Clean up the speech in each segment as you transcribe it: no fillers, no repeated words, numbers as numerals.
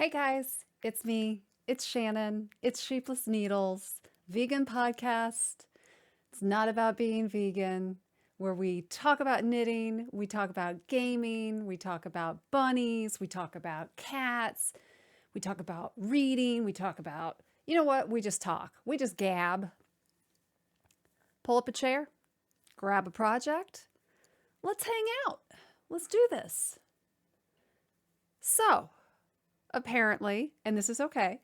Hey guys, it's me. It's Shannon. It's Sheepless Needles, vegan podcast. It's not about being vegan, where we talk about knitting, we talk about gaming, we talk about bunnies, we talk about cats, we talk about reading, we talk about, you know what? We just talk. We just gab. Pull up a chair, grab a project. Let's hang out. Let's do this. So, apparently, and this is okay,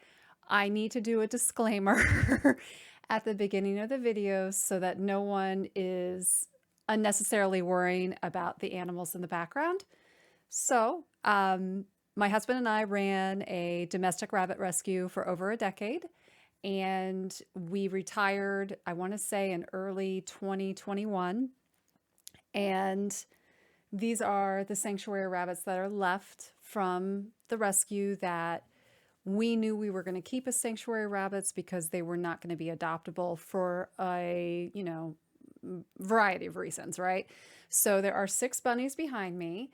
I need to do a disclaimer at the beginning of the video so that no one is unnecessarily worrying about the animals in the background. So, my husband and I ran a domestic rabbit rescue for over a decade, and we retired, I want to say, in early 2021. And these are the sanctuary rabbits that are left from the rescue that we knew we were going to keep as sanctuary rabbits because they were not going to be adoptable for a, variety of reasons, right? So there are 6 bunnies behind me.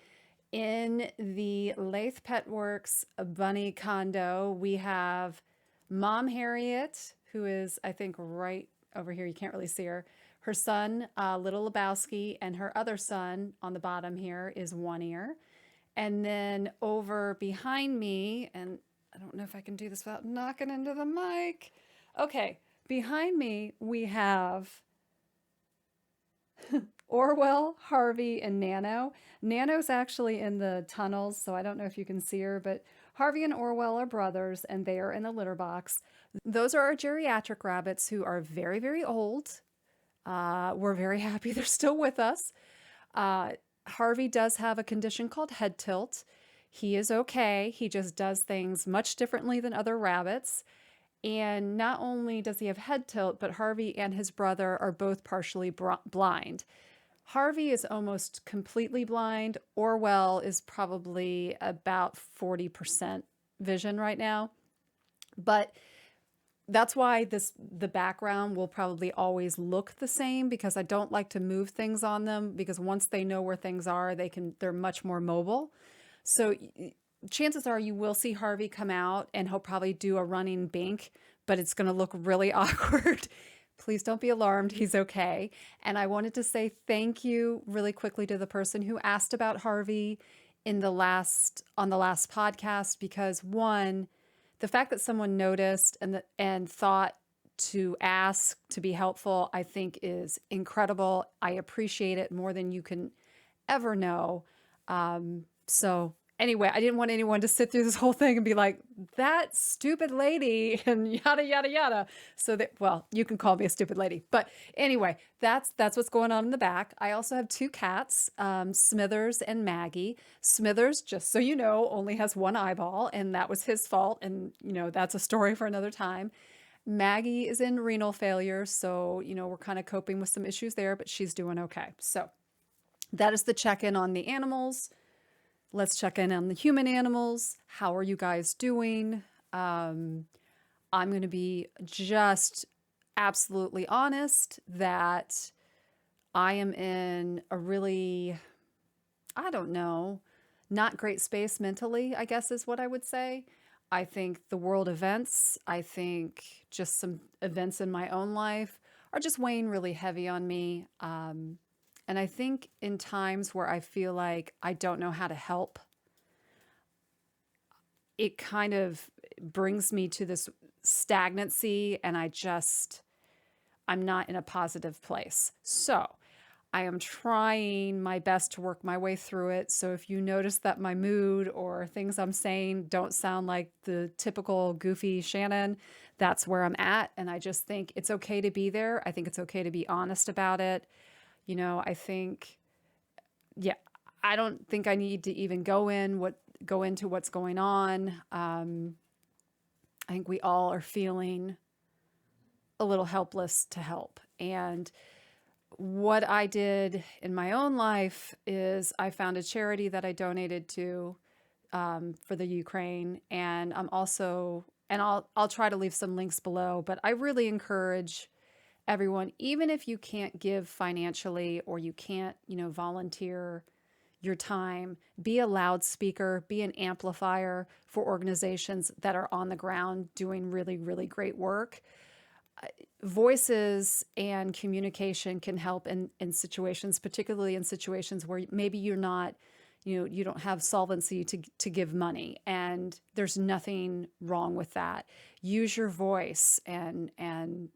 In the Lathe Pet Works bunny condo, we have Mom Harriet, who is, I think, right over here. You can't really see her. Her son, Little Lebowski, and her other son on the bottom here is One Ear. And then over behind me, and I don't know if I can do this without knocking into the mic. Okay, behind me we have Orwell, Harvey, and Nano. Nano's actually in the tunnels, so I don't know if you can see her, but Harvey and Orwell are brothers, and they are in the litter box. Those are our geriatric rabbits who are very, very old. We're very happy they're still with us. Harvey does have a condition called head tilt. He is okay. He just does things much differently than other rabbits. And not only does he have head tilt, but Harvey and his brother are both partially blind. Harvey is almost completely blind. Orwell is probably about 40% vision right now. But that's why the background will probably always look the same, because I don't like to move things on them, because once they know where things are, they're much more mobile. So chances are you will see Harvey come out and he'll probably do a running bank, but it's going to look really awkward. Please don't be alarmed. He's okay. And I wanted to say thank you really quickly to the person who asked about Harvey on the last podcast, because one, the fact that someone noticed and thought to ask to be helpful, I think is incredible. I appreciate it more than you can ever know. So anyway, I didn't want anyone to sit through this whole thing and be like, that stupid lady and yada, yada, yada. So that, well, you can call me a stupid lady. But anyway, that's what's going on in the back. I also have 2 cats, Smithers and Maggie. Smithers, just so you know, only has 1 eyeball, and that was his fault. And, that's a story for another time. Maggie is in renal failure. So, we're kind of coping with some issues there, but she's doing okay. So that is the check-in on the animals. Let's check in on the human animals. How are you guys doing? I'm going to be just absolutely honest that I am in a really, I don't know, not great space mentally, I guess is what I would say. I think the world events, I think just some events in my own life are just weighing really heavy on me. And I think in times where I feel like I don't know how to help, it kind of brings me to this stagnancy, and I'm not in a positive place. So I am trying my best to work my way through it. So if you notice that my mood or things I'm saying don't sound like the typical goofy Shannon, that's where I'm at. And I just think it's okay to be there. I think it's okay to be honest about it. I think, yeah, I don't think I need to even go into what's going on. I think we all are feeling a little helpless to help. And what I did in my own life is I found a charity that I donated to for the Ukraine, and I'll try to leave some links below. But I really encourage everyone, even if you can't give financially or you can't, volunteer your time. Be a loudspeaker, be an amplifier for organizations that are on the ground doing really, really great work. Voices and communication can help in situations, particularly in situations where maybe you're not, you don't have solvency to give money, and there's nothing wrong with that. Use your voice and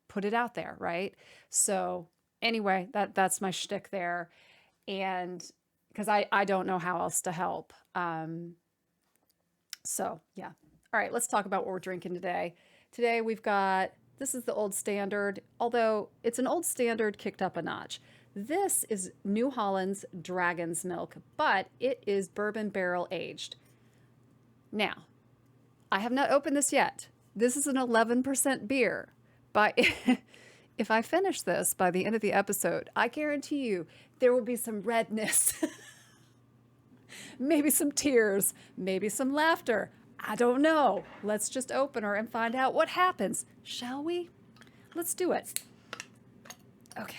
put it out there, right? So anyway, that's my shtick there. And because I don't know how else to help. So yeah. All right, let's talk about what we're drinking today. Today we've got, this is the old standard, although it's an old standard kicked up a notch. This is New Holland's Dragon's Milk, but it is bourbon barrel aged. Now, I have not opened this yet. This is an 11% beer. But if I finish this by the end of the episode, I guarantee you there will be some redness, maybe some tears, maybe some laughter. I don't know. Let's just open her and find out what happens, shall we? Let's do it. Okay.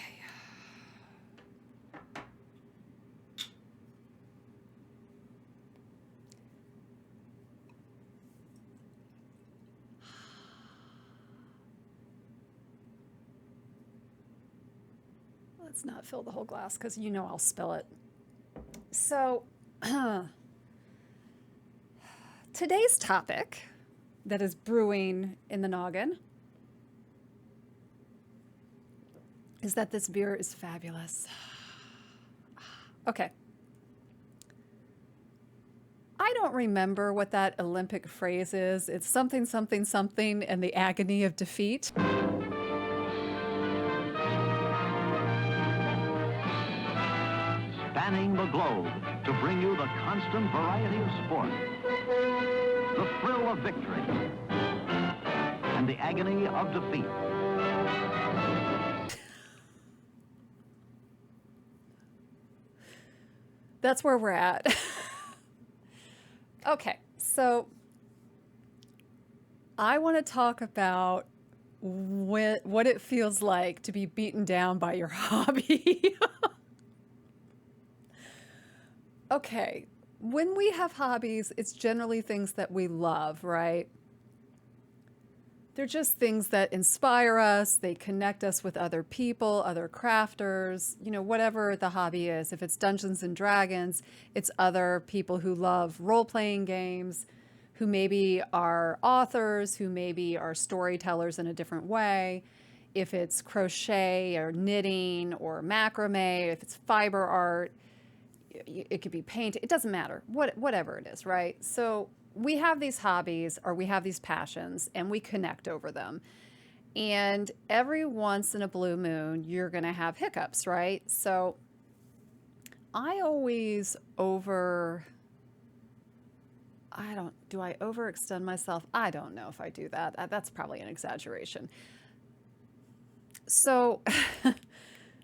Let's not fill the whole glass because you know I'll spill it. So, today's topic that is brewing in the noggin is that this beer is fabulous. Okay. I don't remember what that Olympic phrase is. It's something, something, something, and the agony of defeat. Spanning the globe to bring you the constant variety of sport, the thrill of victory, and the agony of defeat. That's where we're at. Okay, so I want to talk about what it feels like to be beaten down by your hobby. Okay, when we have hobbies, it's generally things that we love, right? They're just things that inspire us. They connect us with other people, other crafters, whatever the hobby is. If it's Dungeons and Dragons, it's other people who love role-playing games, who maybe are authors, who maybe are storytellers in a different way. If it's crochet or knitting or macrame, if it's fiber art, it could be painting. It doesn't matter, whatever it is, right? So we have these hobbies or we have these passions and we connect over them. And every once in a blue moon, you're going to have hiccups, right? So I always do I overextend myself? I don't know if I do that. That's probably an exaggeration. So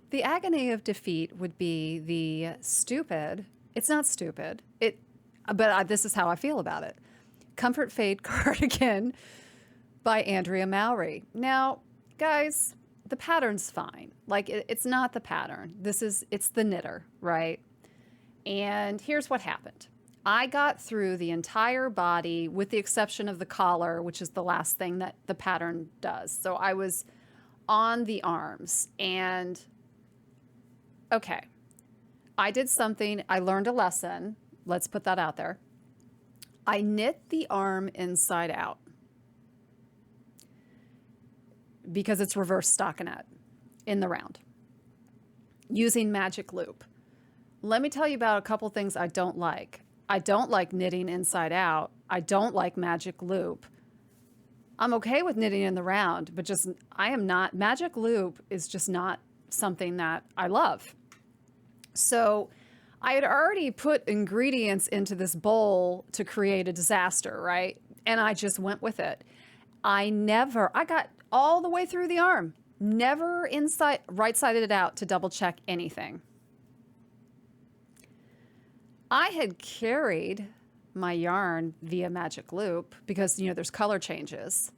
the agony of defeat would be the stupid. It's not stupid. But this is how I feel about it. Comfort Fade Cardigan by Andrea Mowry. Now, guys, the pattern's fine. Like, it's not the pattern. It's the knitter, right? And here's what happened. I got through the entire body with the exception of the collar, which is the last thing that the pattern does. So I was on the arms and okay, I did something. I learned a lesson. Let's put that out there. I knit the arm inside out because it's reverse stockinette in the round using magic loop. Let me tell you about a couple things I don't like. I don't like knitting inside out. I don't like magic loop. I'm okay with knitting in the round, but magic loop is just not something that I love. So I had already put ingredients into this bowl to create a disaster, right? And I just went with it. I got all the way through the arm, never right-sided it out to double check anything. I had carried my yarn via magic loop because, there's color changes.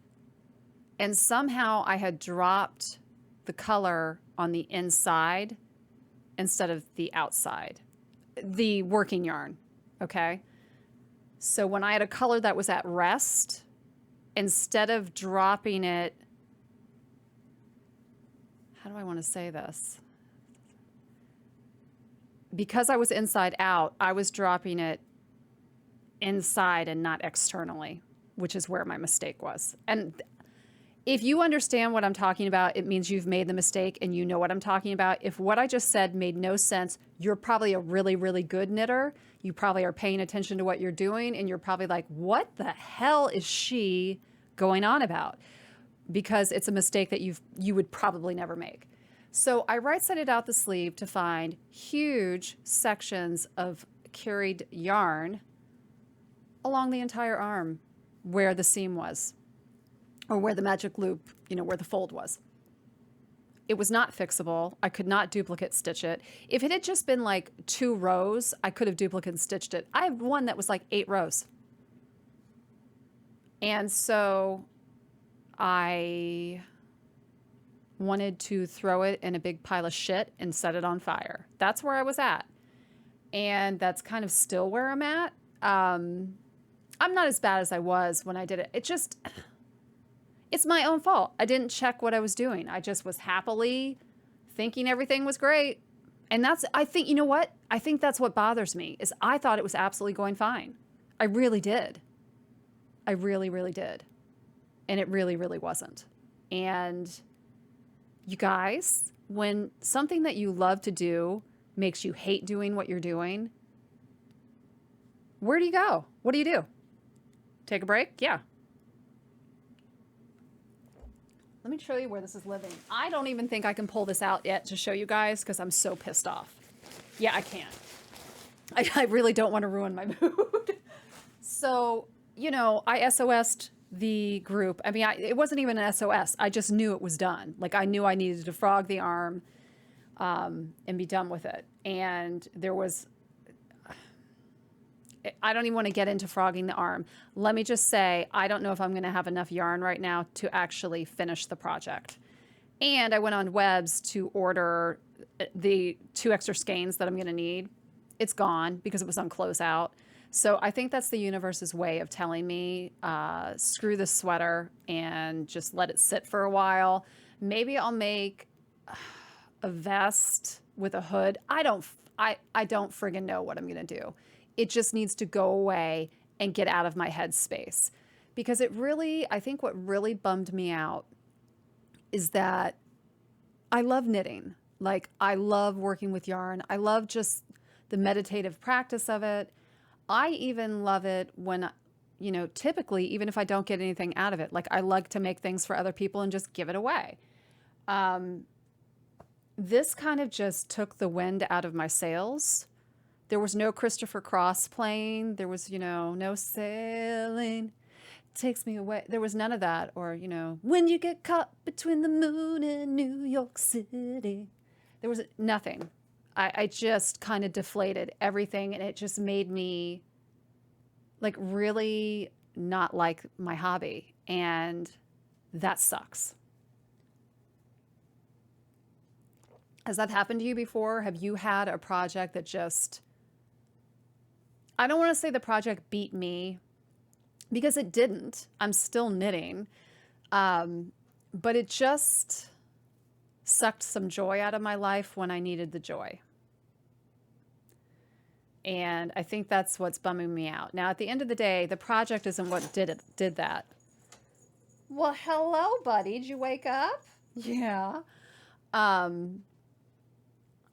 And somehow I had dropped the color on the inside instead of the outside. the working yarn. Okay. So when I had a color that was at rest, instead of dropping it, how do I want to say this? Because I was inside out, I was dropping it inside and not externally, which is where my mistake was. And if you understand what I'm talking about, it means you've made the mistake and you know what I'm talking about. If what I just said made no sense, you're probably a really, really good knitter. You probably are paying attention to what you're doing, and you're probably like, what the hell is she going on about? Because it's a mistake that you would probably never make. So I right-sided out the sleeve to find huge sections of carried yarn along the entire arm where the seam was, or where the magic loop, where the fold was. It was not fixable. I could not duplicate stitch it. If it had just been like 2 rows, I could have duplicate stitched it. I have one that was like 8 rows. And so I wanted to throw it in a big pile of shit and set it on fire. That's where I was at. And that's kind of still where I'm at. I'm not as bad as I was when I did it. It's my own fault. I didn't check what I was doing. I just was happily thinking everything was great. And I think, you know what? I think that's what bothers me, is I thought it was absolutely going fine. I really did. I really, really did. And it really, really wasn't. And you guys, when something that you love to do makes you hate doing what you're doing, where do you go? What do you do? Take a break? Yeah. Let me show you where this is living. I don't even think I can pull this out yet to show you guys because I'm so pissed off. Yeah, I can't. I really don't want to ruin my mood. So, I SOS'd the group. I mean, it wasn't even an SOS. I just knew it was done. Like, I knew I needed to frog the arm and be done with it. And there was... I don't even want to get into frogging the arm. Let me just say, I don't know if I'm going to have enough yarn right now to actually finish the project. And I went on Webs to order the 2 extra skeins that I'm going to need. It's gone because it was on closeout. So I think that's the universe's way of telling me, screw this sweater and just let it sit for a while. Maybe I'll make a vest with a hood. I don't friggin' know what I'm going to do. It just needs to go away and get out of my head space. Because I think what really bummed me out is that I love knitting. Like, I love working with yarn. I love just the meditative practice of it. I even love it when, typically, even if I don't get anything out of it, like, I like to make things for other people and just give it away. This kind of just took the wind out of my sails. There was no Christopher Cross playing. There was, no sailing takes me away. There was none of that. Or, when you get caught between the moon and New York City. There was nothing. I just kind of deflated everything. And it just made me like really not like my hobby. And that sucks. Has that happened to you before? Have you had a project that just... I don't want to say the project beat me, because it didn't. I'm still knitting. But it just sucked some joy out of my life when I needed the joy. And I think that's what's bumming me out. Now, at the end of the day, the project isn't what did that. Well, hello, buddy. Did you wake up? Yeah.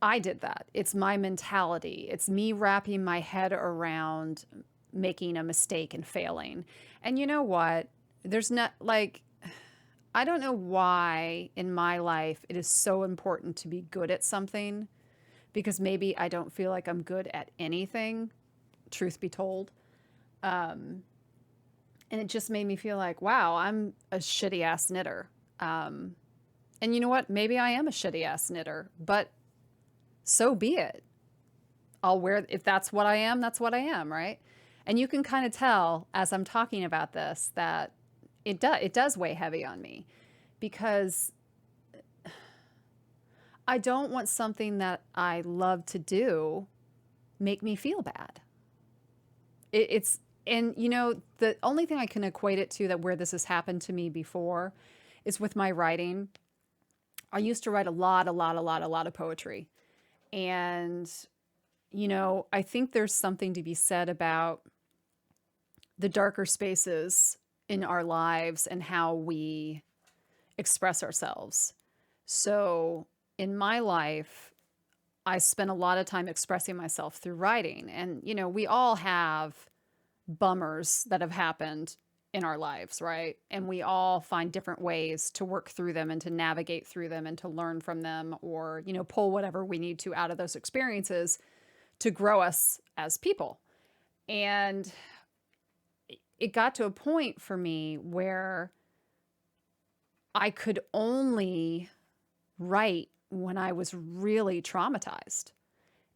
I did that. It's my mentality. It's me wrapping my head around making a mistake and failing. And you know what? There's not, like, I don't know why in my life it is so important to be good at something, because maybe I don't feel like I'm good at anything, truth be told. And it just made me feel like, wow, I'm a shitty ass knitter. And you know what? Maybe I am a shitty ass knitter, but so be it. If that's what I am, that's what I am, right? And you can kind of tell as I'm talking about this that it does weigh heavy on me, because I don't want something that I love to do make me feel bad. It's, and you know, the only thing I can equate it to that where this has happened to me before is with my writing. I used to write a lot of poetry. And, you know, I think there's something to be said about the darker spaces in our lives and how we express ourselves. So in my life, I spent a lot of time expressing myself through writing. And, you know, we all have bummers that have happened in our lives, right? And we all find different ways to work through them and to navigate through them and to learn from them, or, you know, pull whatever we need to out of those experiences to grow us as people. And it got to a point for me where I could only write when I was really traumatized.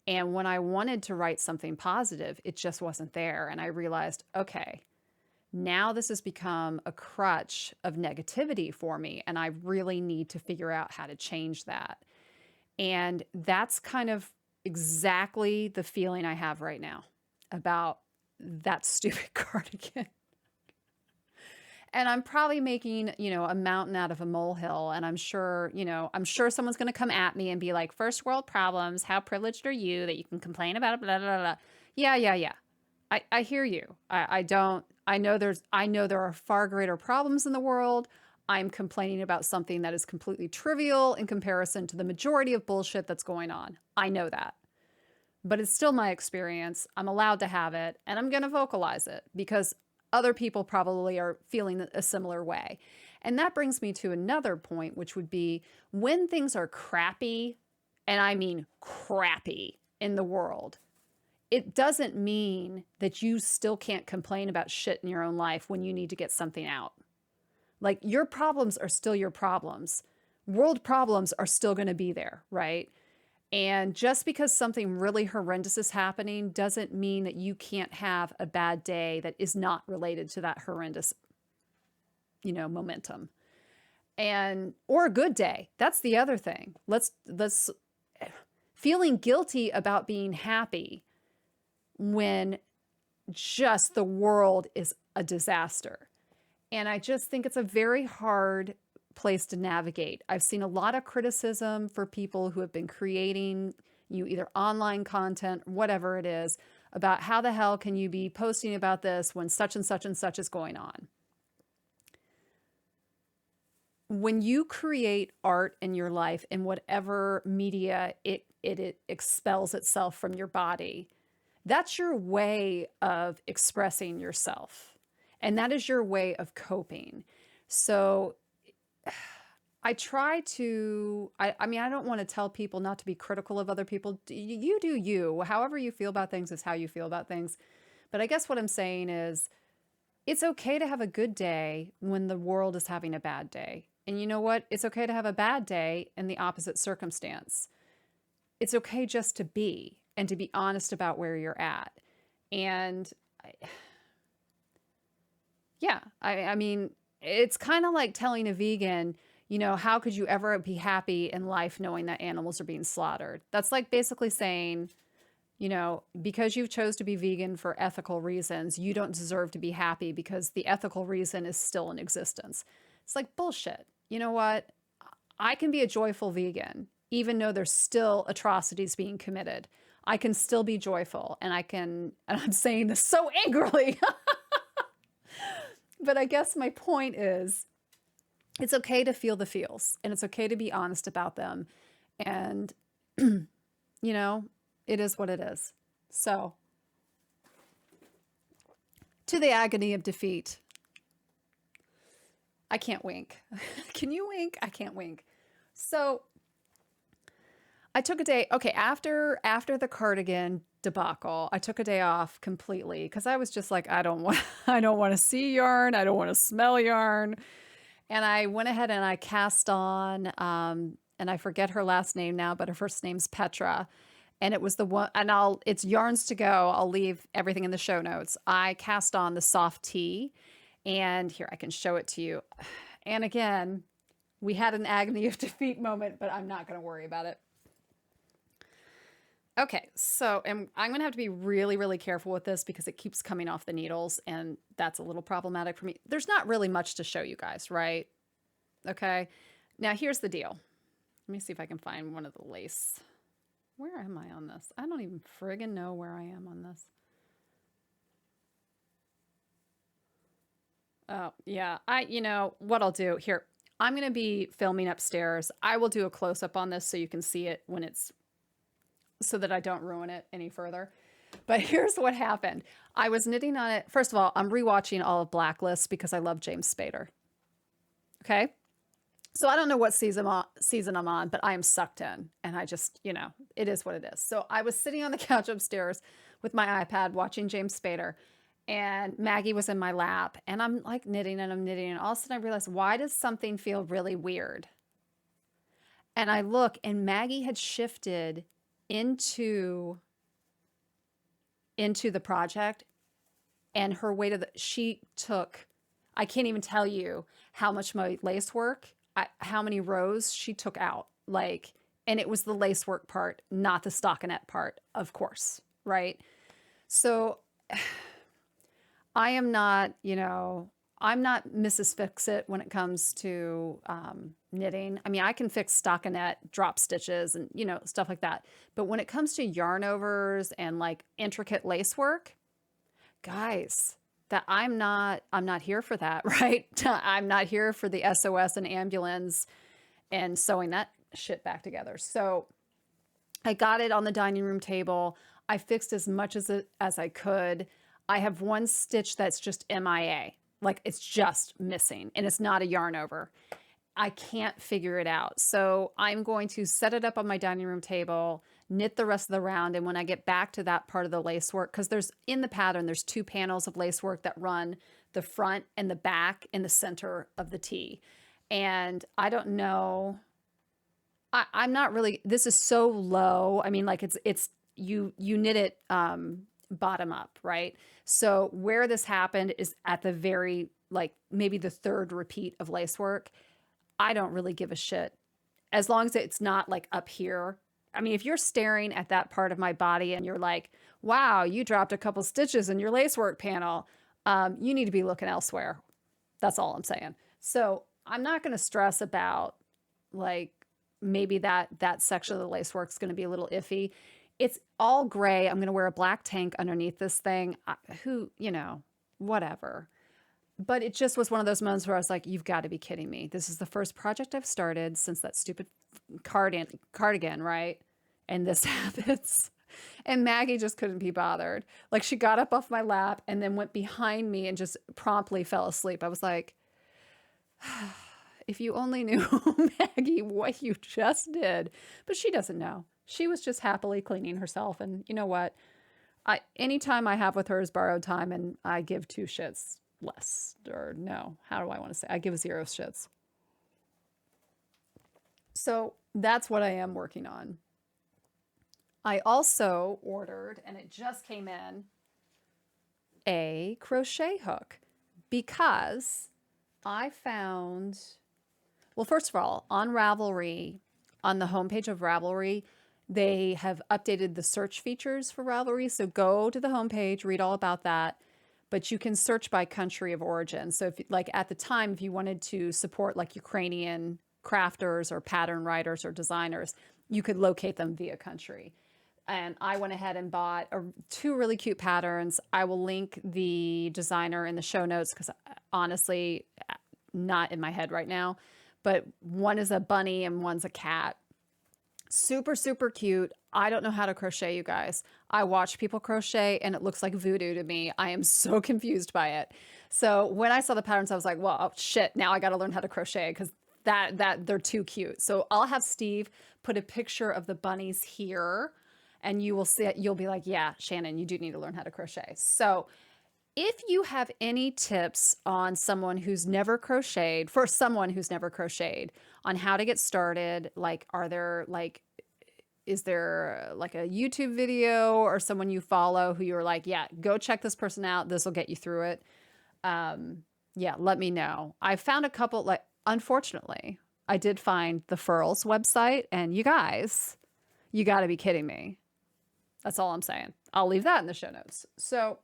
And when I wanted to write something positive, it just wasn't there. And I realized, okay, now this has become a crutch of negativity for me. And I really need to figure out how to change that. And that's kind of exactly the feeling I have right now about that stupid cardigan. And I'm probably making, you know, a mountain out of a molehill. And I'm sure, you know, I'm sure someone's going to come at me and be like, first world problems. How privileged are you that you can complain about it? Blah, blah, blah. Yeah. I hear you. I know there are far greater problems in the world. I'm complaining about something that is completely trivial in comparison to the majority of bullshit that's going on. I know that. But it's still my experience. I'm allowed to have it, and I'm going to vocalize it because other people probably are feeling a similar way. And that brings me to another point, which would be when things are crappy, and I mean crappy in the world, it doesn't mean that you still can't complain about shit in your own life when you need to get something out. Like, your problems are still your problems. World problems are still going to be there, right? And just because something really horrendous is happening doesn't mean that you can't have a bad day that is not related to that horrendous, you know, momentum. And, or a good day. That's the other thing. Let's feeling guilty about being happy when just the world is a disaster. And I just think it's a very hard place to navigate. I've seen a lot of criticism for people who have been creating, either online content, whatever it is, about how the hell can you be posting about this when such and such and such is going on. When you create art in your life in whatever media it expels itself from your body, that's your way of expressing yourself. And that is your way of coping. So I try to, I mean, I don't want to tell people not to be critical of other people. You do you. However you feel about things is how you feel about things. But I guess what I'm saying is it's okay to have a good day when the world is having a bad day. And you know what? It's okay to have a bad day in the opposite circumstance. It's okay just to be and to be honest about where you're at. And I mean, it's kind of like telling a vegan, you know, how could you ever be happy in life knowing that animals are being slaughtered? That's like basically saying, you know, because you chose to be vegan for ethical reasons, you don't deserve to be happy because the ethical reason is still in existence. It's like bullshit. You know what? I can be a joyful vegan, even though there's still atrocities being committed. I can still be joyful, and I'm saying this so angrily. But I guess my point is, it's okay to feel the feels, and it's okay to be honest about them. And, you know, it is what it is. So, to the agony of defeat. I can't wink. Can you wink? I can't wink. So, I took a day, okay, after the cardigan debacle, I took a day off completely because I was just like, I don't want to see yarn. I don't want to smell yarn. And I went ahead and I cast on, and I forget her last name now, but her first name's Petra. And it was the one, and it's yarns to go. I'll leave everything in the show notes. I cast on the soft tee, and here, I can show it to you. And again, we had an agony of defeat moment, but I'm not going to worry about it. Okay, so I'm going to have to be really, really careful with this because it keeps coming off the needles, and that's a little problematic for me. There's not really much to show you guys, right? Okay. Now, here's the deal. Let me see if I can find one of the lace. Where am I on this? I don't even friggin' know where I am on this. Oh, yeah. What I'll do here, I'm going to be filming upstairs. I will do a close up on this so you can see it when it's, so that I don't ruin it any further. But here's what happened. I was knitting on it. First of all, I'm rewatching all of Blacklist because I love James Spader. Okay. So I don't know what season I'm on, but I am sucked in. And I just, it is what it is. So I was sitting on the couch upstairs with my iPad watching James Spader. And Maggie was in my lap. And I'm like knitting and I'm knitting. And all of a sudden I realized, why does something feel really weird? And I look, and Maggie had shifted into the project, and her weight of she took, I can't even tell you how much my lace work, how many rows she took out, and it was the lace work part, not the stockinette part, of course, right? So I am not, I'm not Mrs. Fix-It when it comes to knitting. I mean, I can fix stockinette drop stitches and, stuff like that. But when it comes to yarn overs and intricate lace work, guys, that I'm not here for that, right? I'm not here for the SOS and ambulance and sewing that shit back together. So I got it on the dining room table. I fixed as much as I could. I have one stitch that's just MIA. It's just missing, and it's not a yarn over. I can't figure it out. So I'm going to set it up on my dining room table, knit the rest of the round. And when I get back to that part of the lace work, because in the pattern, there's 2 panels of lace work that run the front and the back in the center of the tee. And I don't know, I'm not really, this is so low. I mean, it's you knit it, bottom up, right? So where this happened is at the very, maybe the 3rd repeat of lace work. I don't really give a shit as long as it's not up here. I mean, if you're staring at that part of my body and you're like, wow, you dropped a couple stitches in your lace work panel, you need to be looking elsewhere. That's all I'm saying. So I'm not going to stress about maybe that section of the lace work is going to be a little iffy. It's all gray. I'm going to wear a black tank underneath this thing. Whatever. But it just was one of those moments where I was like, you've got to be kidding me. This is the first project I've started since that stupid cardigan, right? And this happens. And Maggie just couldn't be bothered. She got up off my lap and then went behind me and just promptly fell asleep. I was like, if you only knew, Maggie, what you just did. But she doesn't know. She was just happily cleaning herself. And you know what? Any time I have with her is borrowed time, and I give 2 shits less. Or no, how do I want to say? I give 0 shits. So that's what I am working on. I also ordered, and it just came in, a crochet hook because I found, well, first of all, on Ravelry, on the homepage of Ravelry, they have updated the search features for Ravelry. So go to the homepage, read all about that. But you can search by country of origin. So if at the time, if you wanted to support Ukrainian crafters or pattern writers or designers, you could locate them via country. And I went ahead and bought 2 really cute patterns. I will link the designer in the show notes because honestly, not in my head right now. But one is a bunny and one's a cat. Super, super cute. I don't know how to crochet, you guys. I watch people crochet and it looks like voodoo to me. I am so confused by it. So when I saw the patterns, I was like, well, oh, shit, now I got to learn how to crochet because that they're too cute. So I'll have Steve put a picture of the bunnies here and you will see it. You'll be like, yeah, Shannon, you do need to learn how to crochet. So if you have any tips on someone who's never crocheted, on how to get started, are there is there a YouTube video or someone you follow who you're like, yeah, go check this person out. This will get you through it. Yeah, let me know. I found a couple, unfortunately, I did find the Furls website, and you guys, you got to be kidding me. That's all I'm saying. I'll leave that in the show notes. So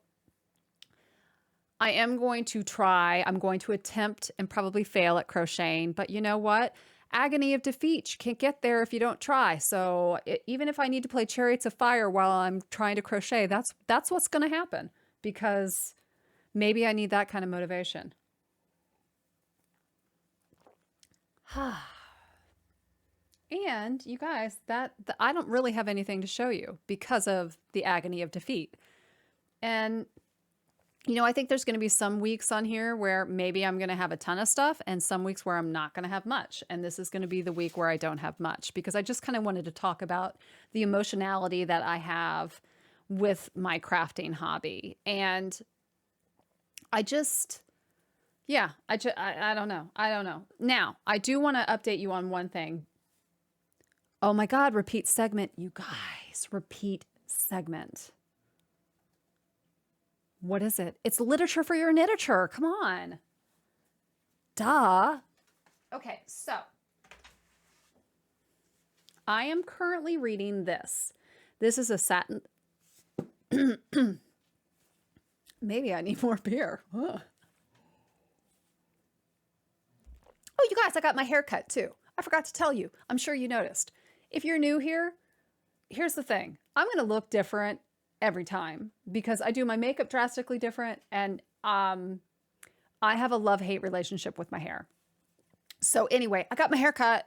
I am going to try, I'm going to attempt and probably fail at crocheting, but you know what? Agony of defeat. You can't get there if you don't try. So even if I need to play Chariots of Fire while I'm trying to crochet, that's what's going to happen, because maybe I need that kind of motivation. And you guys, I don't really have anything to show you because of the agony of defeat. And you know, I think there's going to be some weeks on here where maybe I'm going to have a ton of stuff and some weeks where I'm not going to have much. And this is going to be the week where I don't have much, because I just kind of wanted to talk about the emotionality that I have with my crafting hobby. And I just, yeah, I don't know. I don't know. Now, I do want to update you on one thing. Oh my God, repeat segment. You guys, repeat segment. What is it? It's literature for your knitature. Come on. Duh. Okay, so I am currently reading this. This is a satin. Maybe I need more beer. Ugh. Oh, you guys, I got my hair cut too. I forgot to tell you. I'm sure you noticed. If you're new here, here's the thing. I'm going to look different every time because I do my makeup drastically different, and I have a love-hate relationship with my hair. So anyway, I got my hair cut,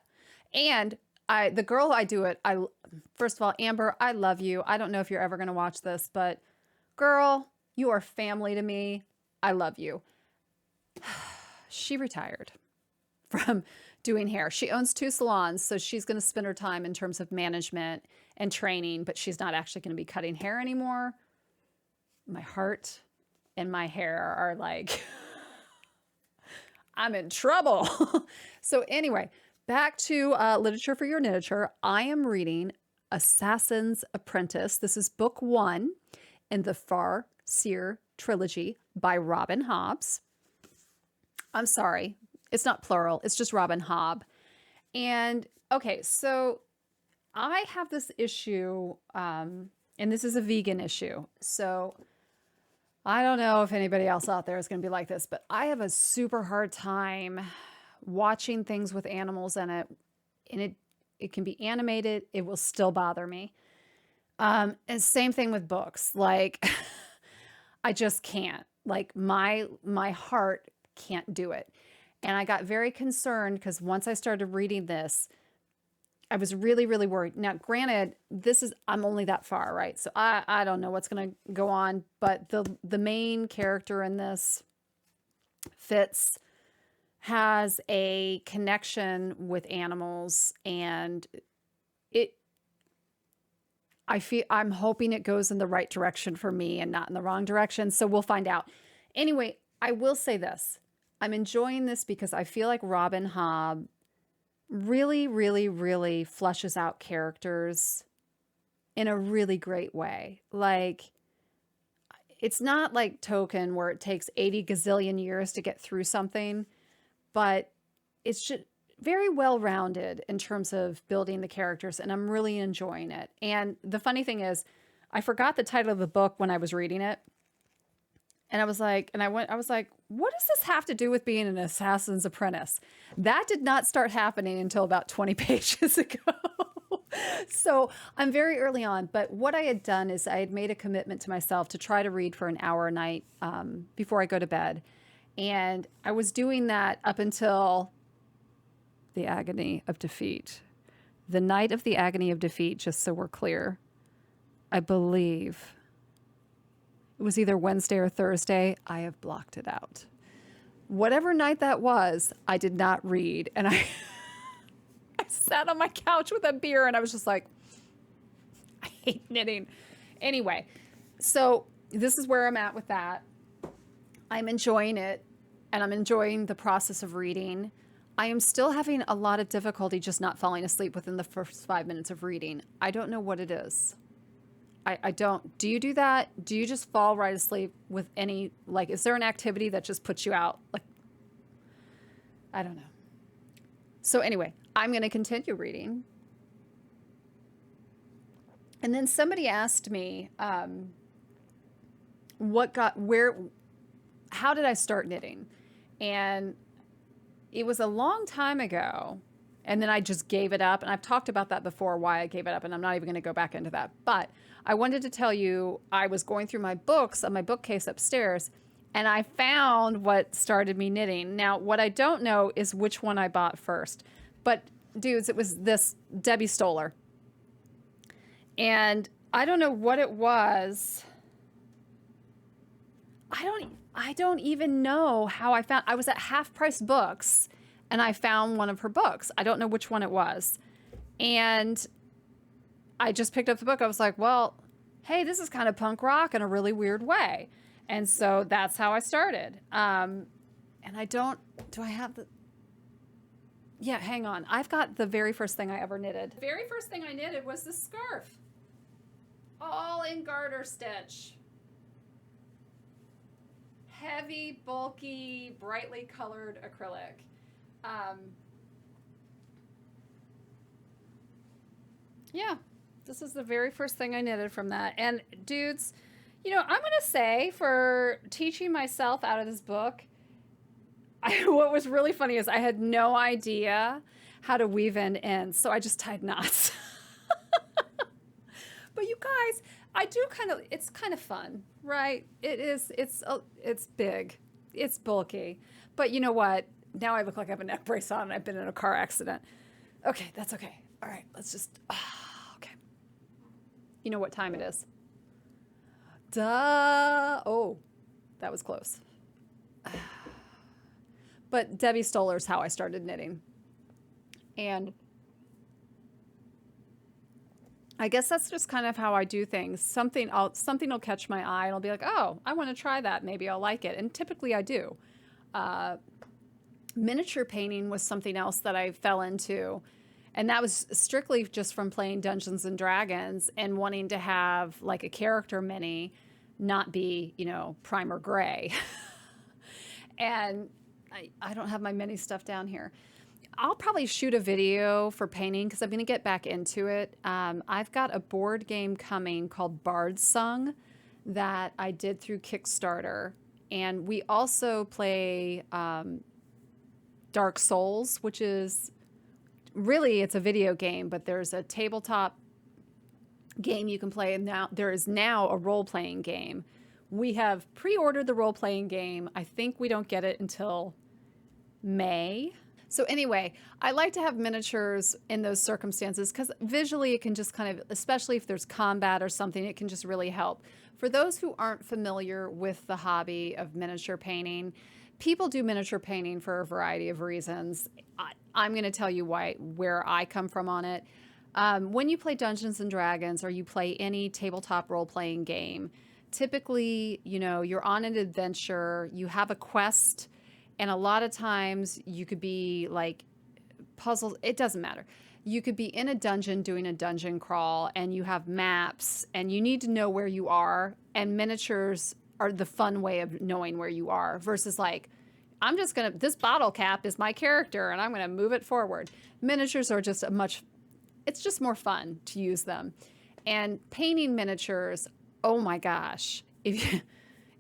and the girl I do it, first of all, Amber, I love you. I don't know if you're ever going to watch this, but girl, you are family to me. I love you. She retired from doing hair. She owns 2 salons, so she's going to spend her time in terms of management and training, but she's not actually going to be cutting hair anymore. My heart and my hair are like, I'm in trouble. So anyway, back to literature for your knitature. I am reading Assassin's Apprentice. This is book 1 in the Far Seer trilogy by Robin Hobbs. I'm sorry. It's not plural. It's just Robin Hobb. And okay, so I have this issue, and this is a vegan issue. So I don't know if anybody else out there is going to be like this, but I have a super hard time watching things with animals in it. And it can be animated. It will still bother me. And same thing with books. Like, I just can't. Like, my heart can't do it. And I got very concerned because once I started reading this, I was really, really worried. Now, granted, I'm only that far, right? So I don't know what's going to go on, but the main character in this, Fitz, has a connection with animals, and I'm hoping it goes in the right direction for me and not in the wrong direction. So we'll find out. Anyway, I will say this. I'm enjoying this because I feel like Robin Hobb really, really, really fleshes out characters in a really great way. Like, it's not like Tolkien where it takes 80 gazillion years to get through something, but it's just very well-rounded in terms of building the characters, and I'm really enjoying it. And the funny thing is, I forgot the title of the book when I was reading it. And I was like, what does this have to do with being an assassin's apprentice? That did not start happening until about 20 pages ago. So I'm very early on. But what I had done is I had made a commitment to myself to try to read for an hour a night before I go to bed. And I was doing that up until the Agony of Defeat. The night of the Agony of Defeat, just so we're clear, I believe it was either Wednesday or Thursday. I have blocked it out. Whatever night that was, I did not read. And I sat on my couch with a beer and I was just like, I hate knitting. Anyway, so this is where I'm at with that. I'm enjoying it, and I'm enjoying the process of reading. I am still having a lot of difficulty just not falling asleep within the first 5 minutes of reading. I don't know what it is. I don't. Do you do that? Do you just fall right asleep with any, like, is there an activity that just puts you out? Like, I don't know. So anyway, I'm going to continue reading. And then somebody asked me, how did I start knitting? And it was a long time ago. And then I just gave it up. And I've talked about that before, why I gave it up. And I'm not even going to go back into that. But I wanted to tell you, I was going through my books on my bookcase upstairs, and I found what started me knitting. Now, what I don't know is which one I bought first. But, dudes, it was this Debbie Stoller. And I don't know what it was. I don't even know how I was at Half Price Books, and I found one of her books. I don't know which one it was. And I just picked up the book. I was like, well, hey, this is kind of punk rock in a really weird way. And so that's how I started. And do I have the, yeah, hang on. I've got the very first thing I ever knitted. The very first thing I knitted was this scarf. All in garter stitch. Heavy, bulky, brightly colored acrylic. Yeah, this is the very first thing I knitted from that. And dudes, I'm going to say, for teaching myself out of this book, what was really funny is I had no idea how to weave in ends, so I just tied knots. But you guys, it's kind of fun, right? It is, it's big, it's bulky. But you know what? Now I look like I have a neck brace on and I've been in a car accident. Okay, that's okay. All right, let's just, okay. You know what time it is? Duh. Oh, that was close. But Debbie Stoller's how I started knitting. And I guess that's just kind of how I do things. Something will catch my eye and I'll be like, oh, I want to try that. Maybe I'll like it. And typically I do. Miniature painting was something else that I fell into. And that was strictly just from playing Dungeons and Dragons and wanting to have like a character mini, not be, primer gray. And I don't have my mini stuff down here. I'll probably shoot a video for painting because I'm going to get back into it. I've got a board game coming called Bard Sung that I did through Kickstarter. And we also play Dark Souls, which is really, it's a video game, but there's a tabletop game you can play. And now there is now a role-playing game. We have pre-ordered the role-playing game. I think we don't get it until May. So anyway, I like to have miniatures in those circumstances because visually it can just kind of, especially if there's combat or something, it can just really help. For those who aren't familiar with the hobby of miniature painting, people do miniature painting for a variety of reasons. I'm going to tell you where I come from on it. When you play Dungeons and Dragons or you play any tabletop role-playing game, typically, you're on an adventure, you have a quest. And a lot of times you could be like puzzles. It doesn't matter. You could be in a dungeon doing a dungeon crawl and you have maps and you need to know where you are. And miniatures are the fun way of knowing where you are versus like, this bottle cap is my character and I'm going to move it forward. Miniatures are just it's just more fun to use them. And painting miniatures, oh my gosh. If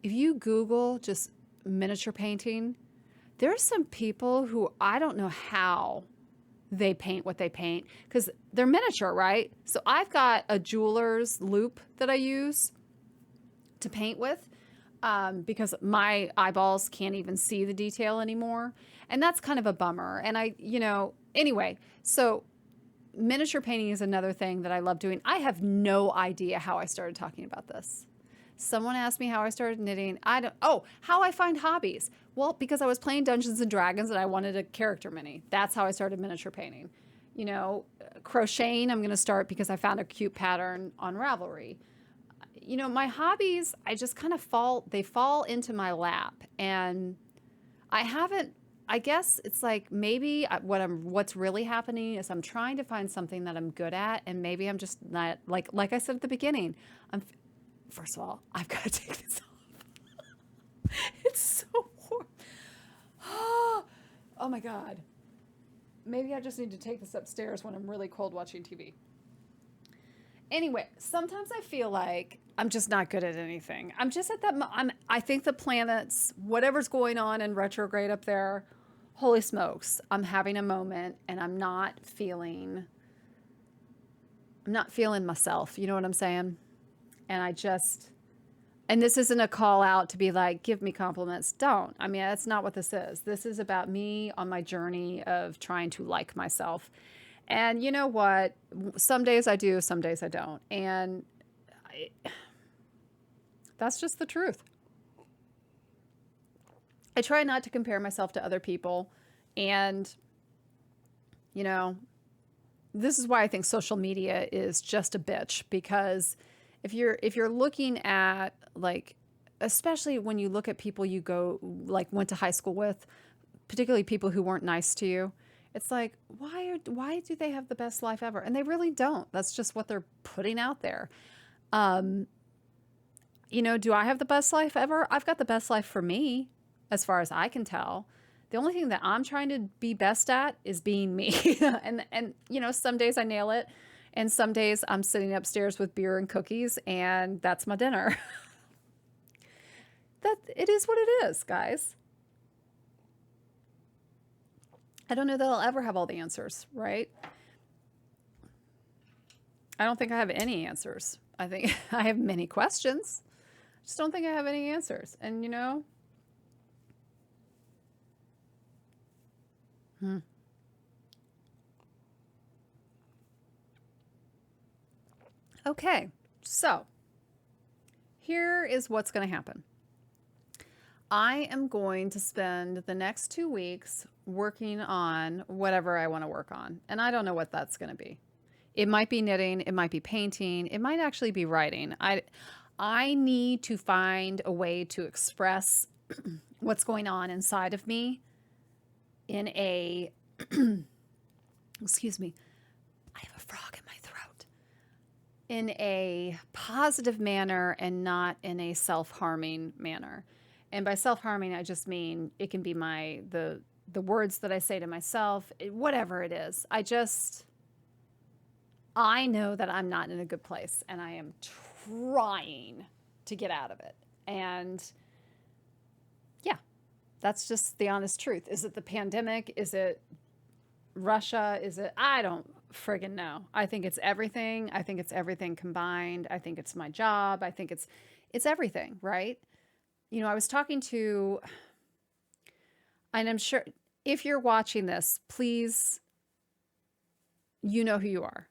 you Google just miniature painting, there's some people who I don't know how they paint what they paint because they're miniature, right? So I've got a jeweler's loop that I use to paint with because my eyeballs can't even see the detail anymore. And that's kind of a bummer. And anyway, so miniature painting is another thing that I love doing. I have no idea how I started talking about this. Someone asked me how I started knitting. How I find hobbies. Well, because I was playing Dungeons and Dragons and I wanted a character mini. That's how I started miniature painting. Crocheting, I'm going to start because I found a cute pattern on Ravelry. My hobbies, I just kind of fall into my lap. And I guess it's like maybe what's really happening is I'm trying to find something that I'm good at. And maybe I'm just not, like I said at the beginning, first of all, I've got to take this off. It's so warm. Oh my God. Maybe I just need to take this upstairs when I'm really cold watching TV. Anyway, sometimes I feel like I'm just not good at anything. I'm just at that. I think the planets, whatever's going on in retrograde up there, holy smokes, I'm having a moment and I'm not feeling. I'm not feeling myself. You know what I'm saying? And I just. And this isn't a call out to be like, give me compliments. Don't. I mean, that's not what this is. This is about me on my journey of trying to like myself. And you know what? Some days I do, some days I don't. And I, that's just the truth. I try not to compare myself to other people. And, you know, this is why I think social media is just a bitch, because if you're looking at, like, especially when you look at people you go, like, went to high school with, particularly people who weren't nice to you, it's like, why do they have the best life ever? And they really don't. That's just what they're putting out there. Um, do I have the best life ever? I've got the best life for me, as far as I can tell. The only thing that I'm trying to be best at is being me. And some days I nail it, and some days I'm sitting upstairs with beer and cookies, and that's my dinner. That it is what it is, guys. I don't know that I'll ever have all the answers, right? I don't think I have any answers. I think I have many questions. I just don't think I have any answers. And hmm. Okay, so here is what's going to happen. I am going to spend the next 2 weeks working on whatever I want to work on. And I don't know what that's going to be. It might be knitting, it might be painting, it might actually be writing. I need to find a way to express what's going on inside of me in a excuse me. I have a frog in my throat. In a positive manner and not in a self-harming manner. And by self-harming, I just mean it can be the words that I say to myself, whatever it is. I know that I'm not in a good place, and I am trying to get out of it. And yeah, that's just the honest truth. Is it the pandemic? Is it Russia? I don't friggin' know. I think it's everything. I think it's everything combined. I think it's my job. I think it's everything, right? I was talking to, and I'm sure if you're watching this, please, you know who you are.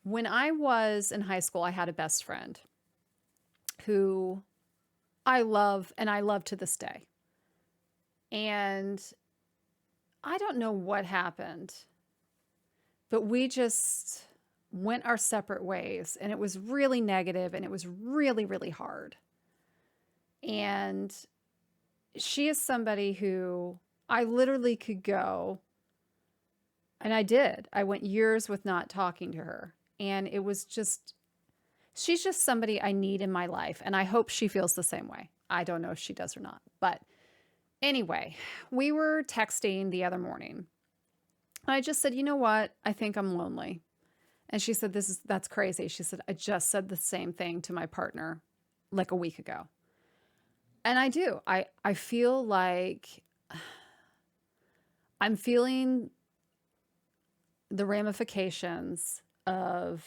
When I was in high school, I had a best friend who I love, and I love to this day. And I don't know what happened, but we just went our separate ways, and it was really negative, and it was really, really hard. And she is somebody who I literally could go, and I did. I went years with not talking to her. And it was just, she's just somebody I need in my life. And I hope she feels the same way. I don't know if she does or not. But anyway, we were texting the other morning. I just said, you know what? I think I'm lonely. And she said, that's crazy. She said, I just said the same thing to my partner like a week ago. And I do. I feel like I'm feeling the ramifications of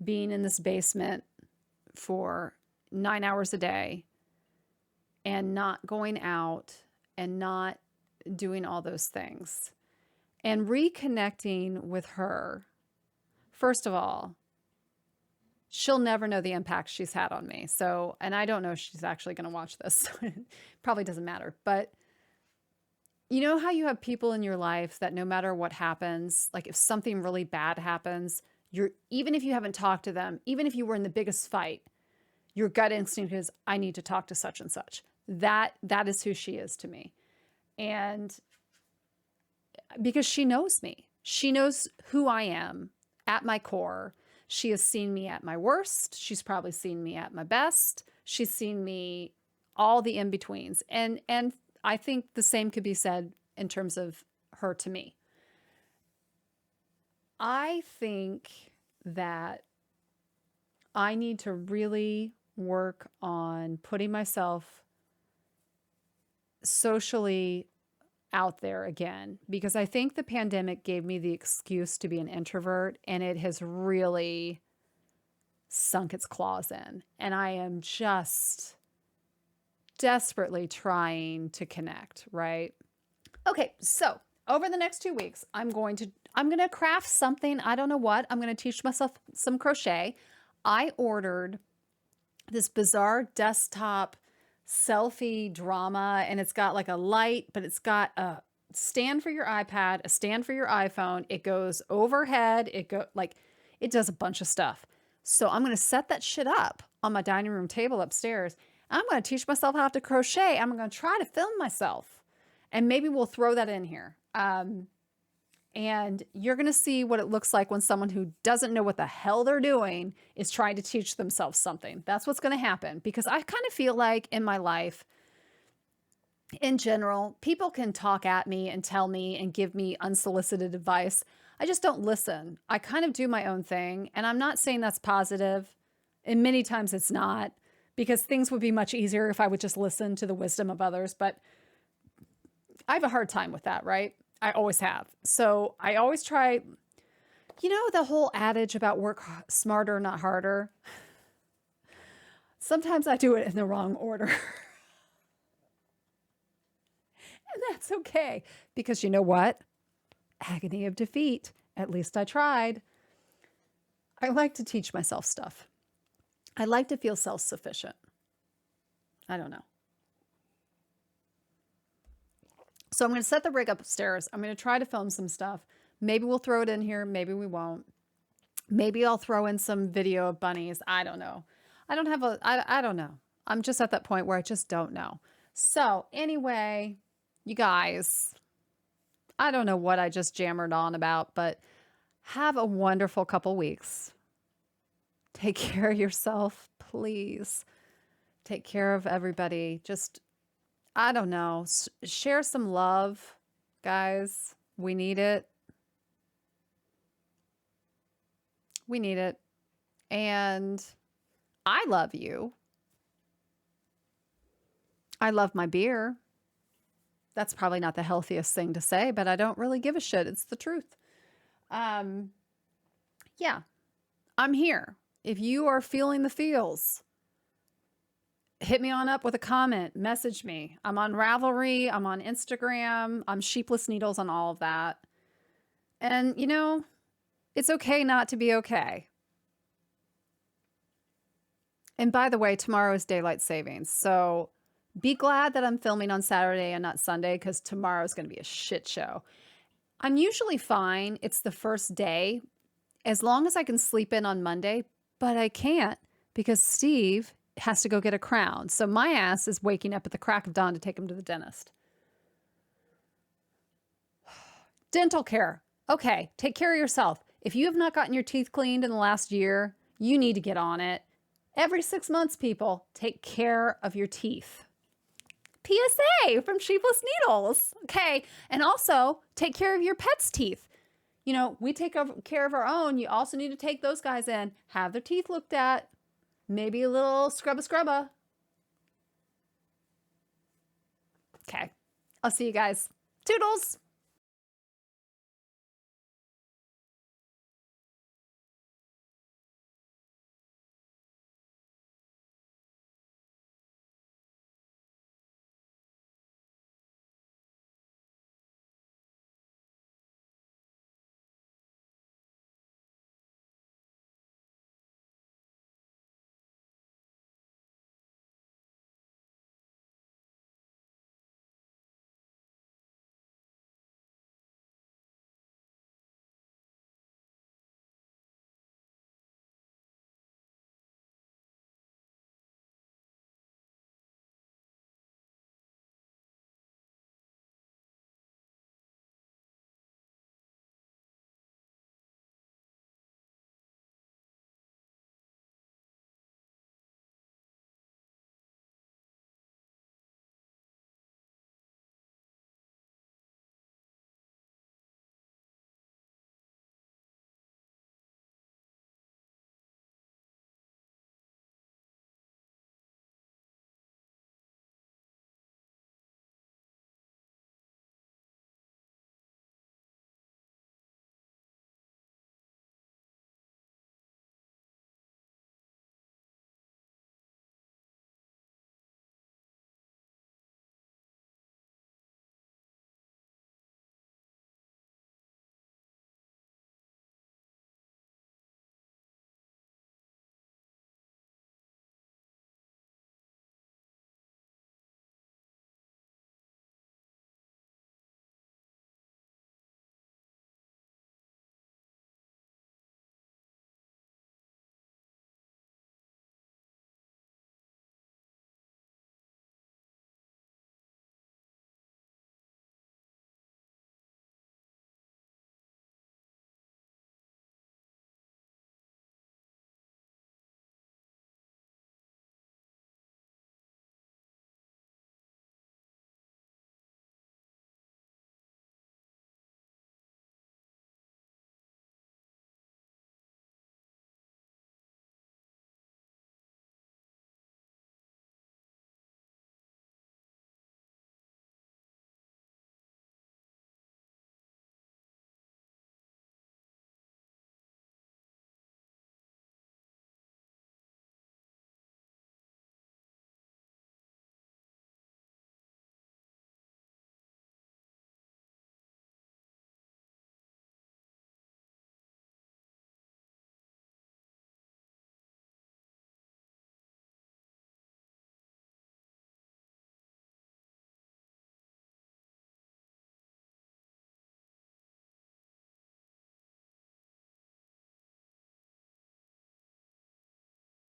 being in this basement for 9 hours a day and not going out and not doing all those things and reconnecting with her. First of all, she'll never know the impact she's had on me. So, and I don't know if she's actually going to watch this. Probably doesn't matter. But you know how you have people in your life that no matter what happens, like if something really bad happens, even if you haven't talked to them, even if you were in the biggest fight, your gut instinct is, I need to talk to such and such. That is who she is to me. And because she knows me, she knows who I am at my core. She has seen me at my worst. She's probably seen me at my best. She's seen me all the in-betweens. And I think the same could be said in terms of her to me. I think that I need to really work on putting myself socially out there again, because I think the pandemic gave me the excuse to be an introvert, and it has really sunk its claws in. And I am just desperately trying to connect, right? Okay, so over the next 2 weeks, I'm going to craft something. I don't know what. I'm going to teach myself some crochet. I ordered this bizarre desktop selfie drama, and it's got like a light, but it's got a stand for your iPad, a stand for your iPhone. It goes overhead. It does a bunch of stuff. So I'm going to set that shit up on my dining room table upstairs. I'm going to teach myself how to crochet. I'm going to try to film myself, and maybe we'll throw that in here. And you're going to see what it looks like when someone who doesn't know what the hell they're doing is trying to teach themselves something. That's what's going to happen, because I kind of feel like in my life, in general, people can talk at me and tell me and give me unsolicited advice. I just don't listen. I kind of do my own thing. And I'm not saying that's positive. And many times it's not, because things would be much easier if I would just listen to the wisdom of others. But I have a hard time with that, right? I always have. So I always try, the whole adage about work smarter, not harder. Sometimes I do it in the wrong order. And that's okay, because you know what? Agony of defeat. At least I tried. I like to teach myself stuff. I like to feel self-sufficient. I don't know. So I'm going to set the rig upstairs. I'm going to try to film some stuff. Maybe we'll throw it in here. Maybe we won't. Maybe I'll throw in some video of bunnies. I don't know. I don't know. I'm just at that point where I just don't know. So anyway, you guys, I don't know what I just jammered on about, but have a wonderful couple weeks. Take care of yourself, please. Take care of everybody. Just, I don't know, share some love, guys. We need it. We need it. And I love you. I love my beer. That's probably not the healthiest thing to say, but I don't really give a shit. It's the truth. Yeah, I'm here. If you are feeling the feels, hit me on up with a comment, message me. I'm on Ravelry, I'm on Instagram, I'm Sheepless Needles on all of that. And it's okay not to be okay. And by the way, tomorrow is daylight savings. So be glad that I'm filming on Saturday and not Sunday, because tomorrow is going to be a shit show. I'm usually fine. It's the first day, as long as I can sleep in on Monday, but I can't because Steve has to go get a crown. So my ass is waking up at the crack of dawn to take him to the dentist. Dental care. Okay, take care of yourself. If you have not gotten your teeth cleaned in the last year, you need to get on it. Every 6 months, people, take care of your teeth. PSA from Sheepless Needles. Okay, and also take care of your pet's teeth. We take care of our own. You also need to take those guys in, have their teeth looked at, maybe a little scrubba. Okay, I'll see you guys. Toodles.